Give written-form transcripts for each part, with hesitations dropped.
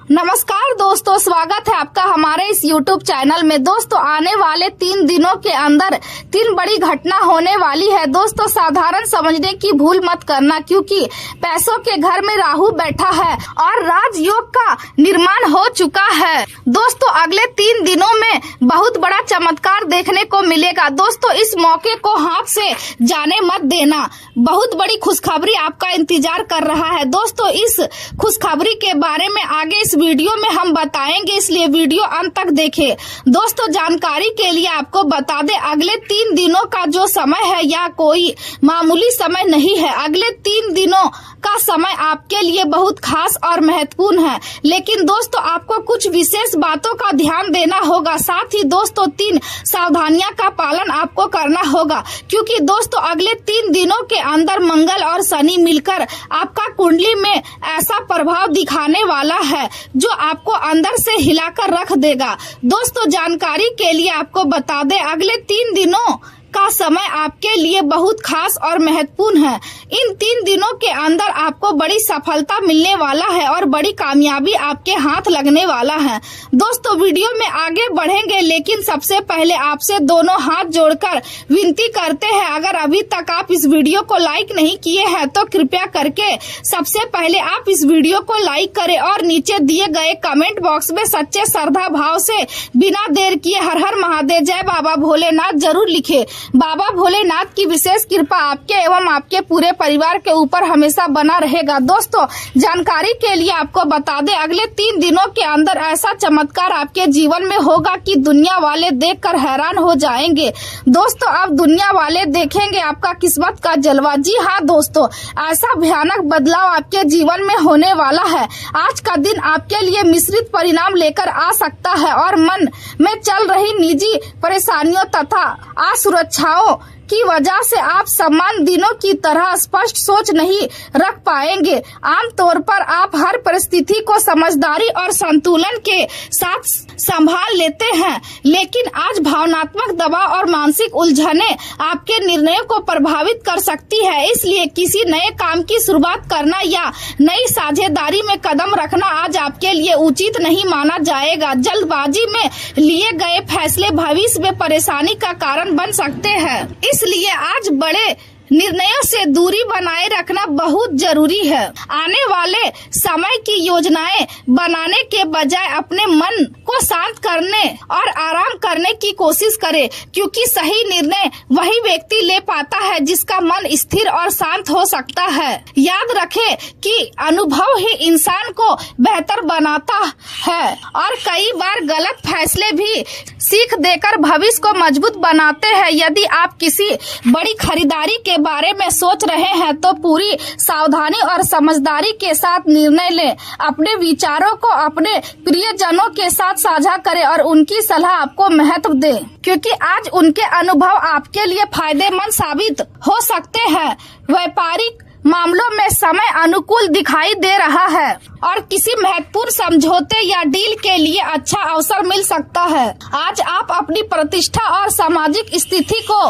नमस्कार दोस्तों, स्वागत है आपका हमारे इस YouTube चैनल में। दोस्तों, आने वाले 3 दिनों के अंदर 3 बड़ी घटना होने वाली है। दोस्तों, साधारण समझने की भूल मत करना, क्योंकि पैसों के घर में राहु बैठा है और राजयोग का निर्माण हो चुका है। दोस्तों, अगले 3 दिनों में बहुत बड़ा चमत्कार देखने को मिलेगा। दोस्तों, इस मौके को हाथ से जाने मत देना। बहुत बड़ी खुशखबरी आपका इंतजार कर रहा है। दोस्तों, इस खुशखबरी के बारे में आगे इस वीडियो में हम बताएंगे, इसलिए वीडियो अंत तक देखें। दोस्तों, जानकारी के लिए आपको बता दें, अगले 3 दिनों का जो समय है या कोई मामूली समय नहीं है। अगले 3 दिनों का समय आपके लिए बहुत खास और महत्वपूर्ण है, लेकिन दोस्तों आपको कुछ विशेष बातों का ध्यान देना होगा। साथ ही दोस्तों 3 सावधानियां का पालन आपको करना होगा, क्योंकि दोस्तों अगले 3 दिनों के अंदर मंगल और शनि मिलकर आपका कुंडली में ऐसा प्रभाव दिखाने वाला है जो आपको अंदर से हिलाकर रख देगा। दोस्तों, जानकारी के लिए आपको बता दें, अगले 3 दिनों का समय आपके लिए बहुत खास और महत्वपूर्ण है। इन 3 दिनों के अंदर आपको बड़ी सफलता मिलने वाला है और बड़ी कामयाबी आपके हाथ लगने वाला है। दोस्तों, वीडियो में आगे बढ़ेंगे, लेकिन सबसे पहले आपसे दोनों हाथ जोड़कर विनती करते हैं, अगर अभी तक आप इस वीडियो को लाइक नहीं किए हैं तो कृपया करके सबसे पहले आप इस वीडियो को लाइक करें और नीचे दिए गए कमेंट बॉक्स में सच्चे श्रद्धा भाव से बिना देर किए हर हर महादेव, जय बाबा भोलेनाथ जरूर लिखे। बाबा भोलेनाथ की विशेष कृपा आपके एवं आपके पूरे परिवार के ऊपर हमेशा बना रहेगा। दोस्तों, जानकारी के लिए आपको बता दें, अगले 3 दिनों के अंदर ऐसा चमत्कार आपके जीवन में होगा कि दुनिया वाले देखकर हैरान हो जाएंगे। दोस्तों, अब दुनिया वाले देखेंगे आपका किस्मत का जलवा। जी हाँ दोस्तों, ऐसा भयानक बदलाव आपके जीवन में होने वाला है। आज का दिन आपके लिए मिश्रित परिणाम लेकर आ सकता है और मन में चल रही निजी परेशानियों तथा असुरक्षाओं की वजह से आप समान दिनों की तरह स्पष्ट सोच नहीं रख पाएंगे। आमतौर पर आप हर परिस्थिति को समझदारी और संतुलन के साथ संभाल लेते हैं, लेकिन आज भावनात्मक दबाव और मानसिक उलझने आपके निर्णयों को प्रभावित कर सकती है। इसलिए किसी नए काम की शुरुआत करना या नई साझेदारी में कदम रखना आज आपके लिए उचित नहीं माना जाएगा। जल्दबाजी में लिए गए फैसले भविष्य में परेशानी का कारण बन सकते हैं, इसलिए आज बड़े निर्णयों से दूरी बनाए रखना बहुत जरूरी है। आने वाले समय की योजनाएं बनाने के बजाय अपने मन को शांत करने और आराम करने की कोशिश करें, क्योंकि सही निर्णय वही व्यक्ति ले पाता है जिसका मन स्थिर और शांत हो सकता है। याद रखें कि अनुभव ही इंसान को बेहतर बनाता है और कई बार गलत फैसले भी सीख देकर भविष्य को मजबूत बनाते हैं। यदि आप किसी बड़ी खरीदारी के बारे में सोच रहे हैं तो पूरी सावधानी और समझदारी के साथ निर्णय लें। अपने विचारों को अपने प्रियजनों के साथ साझा करें और उनकी सलाह आपको महत्व दें, क्योंकि आज उनके अनुभव आपके लिए फायदेमंद साबित हो सकते हैं। व्यापारिक मामलों में समय अनुकूल दिखाई दे रहा है और किसी महत्वपूर्ण समझौते या डील के लिए अच्छा अवसर मिल सकता है। आज आप अपनी प्रतिष्ठा और सामाजिक स्थिति को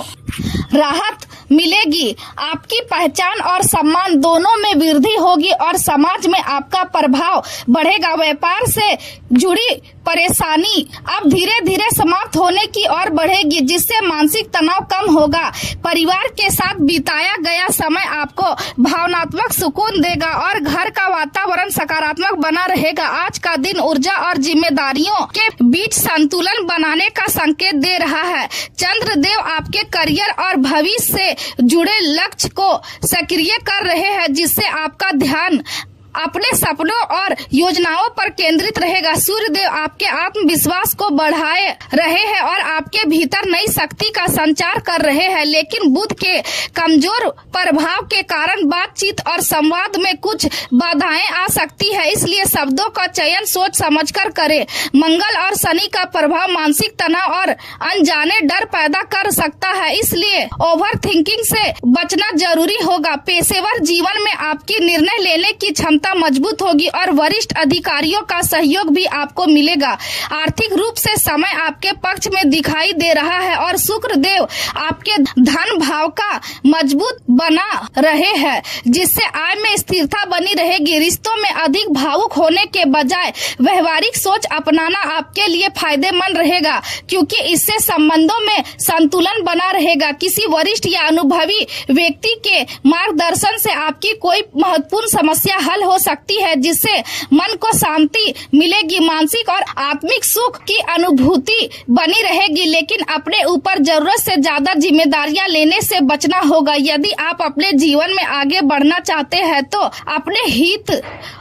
राहत मिलेगी। आपकी पहचान और सम्मान दोनों में वृद्धि होगी और समाज में आपका प्रभाव बढ़ेगा। व्यापार से जुड़ी परेशानी अब धीरे धीरे समाप्त होने की ओर बढ़ेगी, जिससे मानसिक तनाव कम होगा। परिवार के साथ बिताया गया समय आपको भावनात्मक सुकून देगा और घर का वातावरण सकारात्मक बना रहेगा। आज का दिन ऊर्जा और जिम्मेदारियों के बीच संतुलन बनाने का संकेत दे रहा है। चंद्रदेव आपके करियर और भविष्य से जुड़े लक्ष्य को सक्रिय कर रहे हैं, जिससे आपका ध्यान अपने सपनों और योजनाओं पर केंद्रित रहेगा। सूर्यदेव आपके आत्मविश्वास को बढ़ाए रहे हैं और आपके भीतर नई शक्ति का संचार कर रहे हैं, लेकिन बुध के कमजोर प्रभाव के कारण बातचीत और संवाद में कुछ बाधाएं आ सकती है, इसलिए शब्दों का चयन सोच समझकर करें। मंगल और शनि का प्रभाव मानसिक तनाव और अनजाने डर पैदा कर सकता है, इसलिए ओवर थिंकिंग से बचना जरूरी होगा। पेशेवर जीवन में आपकी निर्णय लेने की क्षमता क्षमता मजबूत होगी और वरिष्ठ अधिकारियों का सहयोग भी आपको मिलेगा। आर्थिक रूप से समय आपके पक्ष में दिखाई दे रहा है और शुक्र देव आपके धन भाव का मजबूत बना रहे हैं, जिससे आय में स्थिरता बनी रहेगी। रिश्तों में अधिक भावुक होने के बजाय व्यवहारिक सोच अपनाना आपके लिए फायदेमंद रहेगा, क्योंकि इससे संबंधों में संतुलन बना रहेगा। किसी वरिष्ठ या अनुभवी व्यक्ति के मार्गदर्शन से आपकी कोई महत्वपूर्ण समस्या हल हो सकती है, जिससे मन को शांति मिलेगी। मानसिक और आत्मिक सुख की अनुभूति बनी रहेगी, लेकिन अपने ऊपर जरूरत से ज्यादा जिम्मेदारियां लेने से बचना होगा। यदि आप अपने जीवन में आगे बढ़ना चाहते हैं तो अपने हित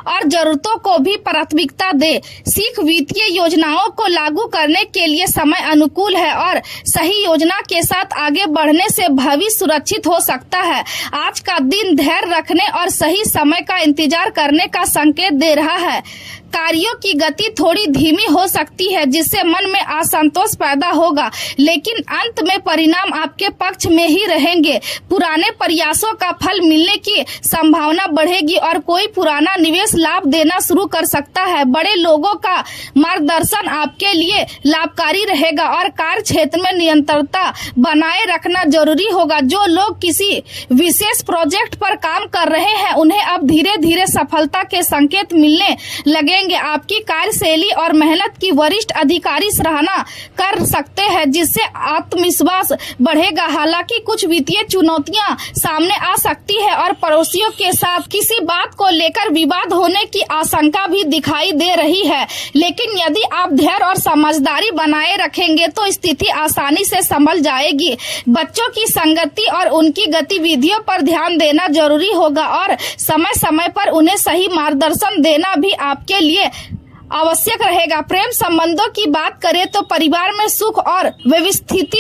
और जरूरतों को भी प्राथमिकता दे। सीख वित्तीय योजनाओं को लागू करने के लिए समय अनुकूल है और सही योजना के साथ आगे बढ़ने से भविष्य सुरक्षित हो सकता है। आज का दिन धैर्य रखने और सही समय का इंतजार करने का संकेत दे रहा है। कार्यों की गति थोड़ी धीमी हो सकती है, जिससे मन में असंतोष पैदा होगा, लेकिन अंत में परिणाम आपके पक्ष में ही रहेंगे। पुराने प्रयासों का फल मिलने की संभावना बढ़ेगी और कोई पुराना निवेश लाभ देना शुरू कर सकता है। बड़े लोगों का मार्गदर्शन आपके लिए लाभकारी रहेगा और कार्य क्षेत्र में निरंतरता बनाए रखना जरूरी होगा। जो लोग किसी विशेष प्रोजेक्ट पर काम कर रहे हैं, उन्हें अब धीरे धीरे सफलता के संकेत मिलने लगे। आपकी कार्यशैली और मेहनत की वरिष्ठ अधिकारी सराहना कर सकते हैं, जिससे आत्मविश्वास बढ़ेगा। हालांकि कुछ वित्तीय चुनौतियां सामने आ सकती है और पड़ोसियों के साथ किसी बात को लेकर विवाद होने की आशंका भी दिखाई दे रही है, लेकिन यदि आप धैर्य और समझदारी बनाए रखेंगे तो स्थिति आसानी से संभल जाएगी। बच्चों की संगति और उनकी गतिविधियों पर ध्यान देना जरूरी होगा और समय समय पर उन्हें सही मार्गदर्शन देना भी आपके लिए आवश्यक रहेगा। प्रेम संबंधों की बात करें तो परिवार में सुख और व्यवस्थित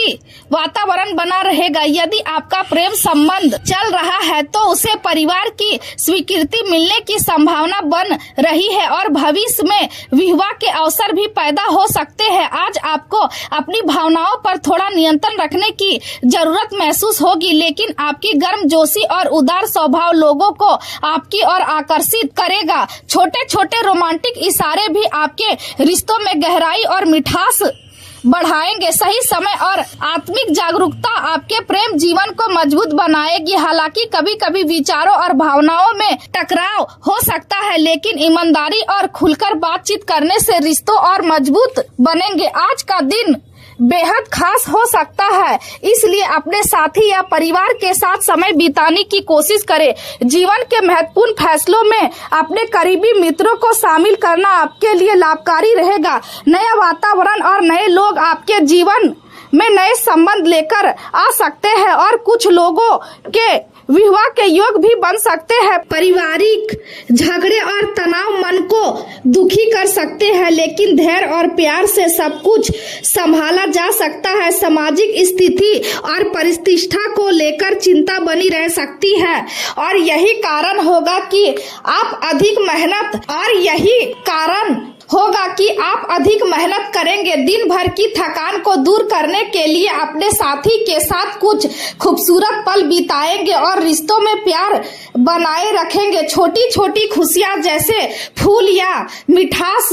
वातावरण बना रहेगा। यदि आपका प्रेम संबंध चल रहा है तो उसे परिवार की स्वीकृति मिलने की संभावना बन रही है और भविष्य में विवाह के अवसर भी पैदा हो सकते हैं। आज आपको अपनी भावनाओं पर थोड़ा नियंत्रण रखने की जरूरत महसूस होगी, लेकिन आपकी गर्मजोशी और उदार स्वभाव लोगों को आपकी ओर आकर्षित करेगा। छोटे छोटे रोमांटिक इशारे भी आपके रिश्तों में गहराई और मिठास बढ़ाएंगे। सही समय और आत्मिक जागरूकता आपके प्रेम जीवन को मजबूत बनाएगी। हालांकि कभी कभी विचारों और भावनाओं में टकराव हो सकता है, लेकिन ईमानदारी और खुलकर बातचीत करने से रिश्तों और मजबूत बनेंगे। आज का दिन बेहद खास हो सकता है, इसलिए अपने साथी या परिवार के साथ समय बिताने की कोशिश करें। जीवन के महत्वपूर्ण फैसलों में अपने करीबी मित्रों को शामिल करना आपके लिए लाभकारी रहेगा। नया वातावरण और नए लोग आपके जीवन में नए संबंध लेकर आ सकते हैं और कुछ लोगों के विवाह के योग भी बन सकते हैं। पारिवारिक झगड़े और तनाव मन को दुखी कर सकते हैं, लेकिन धैर्य और प्यार से सब कुछ संभाला जा सकता है। सामाजिक स्थिति और प्रतिष्ठा को लेकर चिंता बनी रह सकती है और यही कारण होगा कि आप अधिक मेहनत करेंगे। दिन भर की थकान को दूर करने के लिए अपने साथी के साथ कुछ खूबसूरत पल बिताएंगे और रिश्तों में प्यार बनाए रखेंगे। छोटी छोटी खुशियां जैसे फूल या मिठास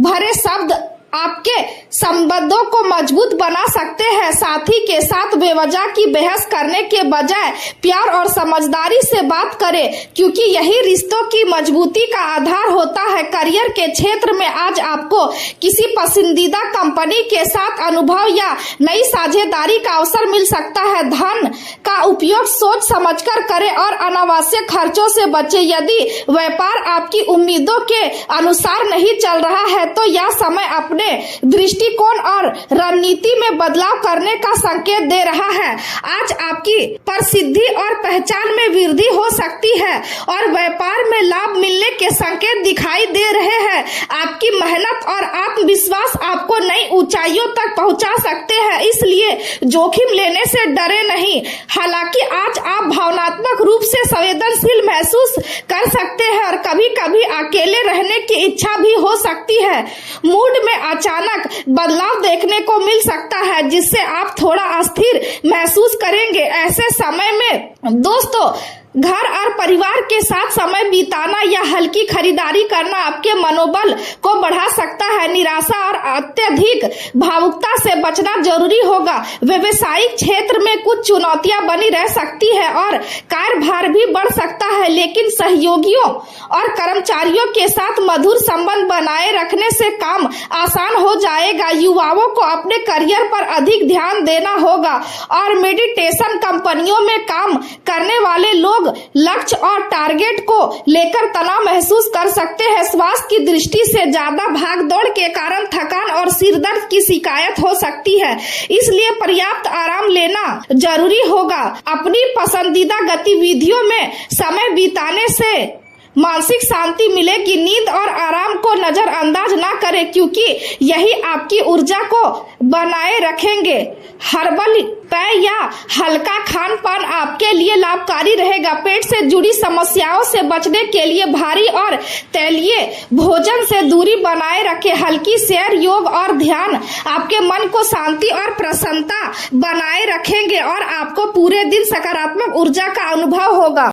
भरे शब्द आपके संबंधों को मजबूत बना सकते हैं। साथी के साथ बेवजह की बहस करने के बजाय प्यार और समझदारी से बात करें, क्योंकि यही रिश्तों की मजबूती का आधार होता है। करियर के क्षेत्र में आज आपको किसी पसंदीदा कंपनी के साथ अनुभव या नई साझेदारी का अवसर मिल सकता है। धन का उपयोग सोच समझकर करें और अनावश्यक खर्चों से बचें। यदि व्यापार आपकी उम्मीदों के अनुसार नहीं चल रहा है तो यह समय अपने दृष्टिकोण और रणनीति में बदलाव करने का संकेत दे रहा है। आज आपकी प्रसिद्धि और पहचान में वृद्धि हो सकती है और व्यापार में लाभ मिलने के संकेत दिखाई दे रहे हैं। आपकी मेहनत और आत्मविश्वास आपको नई ऊंचाइयों तक पहुंचा सकते हैं, इसलिए जोखिम लेने से डरे नहीं। हालांकि आज आप भावनात्मक रूप से संवेदनशील महसूस कर सकते हैं और कभी कभी अकेले रहने की इच्छा भी हो सकती है। मूड में अचानक बदलाव देखने को मिल सकता है, जिससे आप थोड़ा अस्थिर महसूस करेंगे। ऐसे समय में दोस्तों घर और परिवार के साथ समय बिताना या हल्की खरीदारी करना आपके मनोबल को बढ़ा सकता है। निराशा और अत्यधिक भावुकता से बचना जरूरी होगा। व्यवसायिक क्षेत्र में कुछ चुनौतियां बनी रह सकती है और कार्यभार भी बढ़ सकता है, लेकिन सहयोगियों और कर्मचारियों के साथ मधुर संबंध बनाए रखने से काम आसान हो जाएगा। युवाओं को अपने करियर पर अधिक ध्यान देना होगा और मेडिटेशन कंपनियों में काम करने वाले लोग लक्ष्य और टारगेट को लेकर तनाव महसूस कर सकते हैं। स्वास्थ्य की दृष्टि से ज्यादा भागदौड़ के कारण थकान और सिर दर्द की शिकायत हो सकती है, इसलिए पर्याप्त आराम लेना जरूरी होगा। अपनी पसंदीदा गतिविधियों में समय बिताने से मानसिक शांति मिलेगी। नींद और आराम को नजरअंदाज ना करें, क्योंकि यही आपकी ऊर्जा को बनाए रखेंगे। हर्बल पेय या हल्का खान पान आपके लिए लाभकारी रहेगा। पेट से जुड़ी समस्याओं से बचने के लिए भारी और तैलीय भोजन से दूरी बनाए रखें। हल्की सैर, योग और ध्यान आपके मन को शांति और प्रसन्नता बनाए रखेंगे और आपको पूरे दिन सकारात्मक ऊर्जा का अनुभव होगा।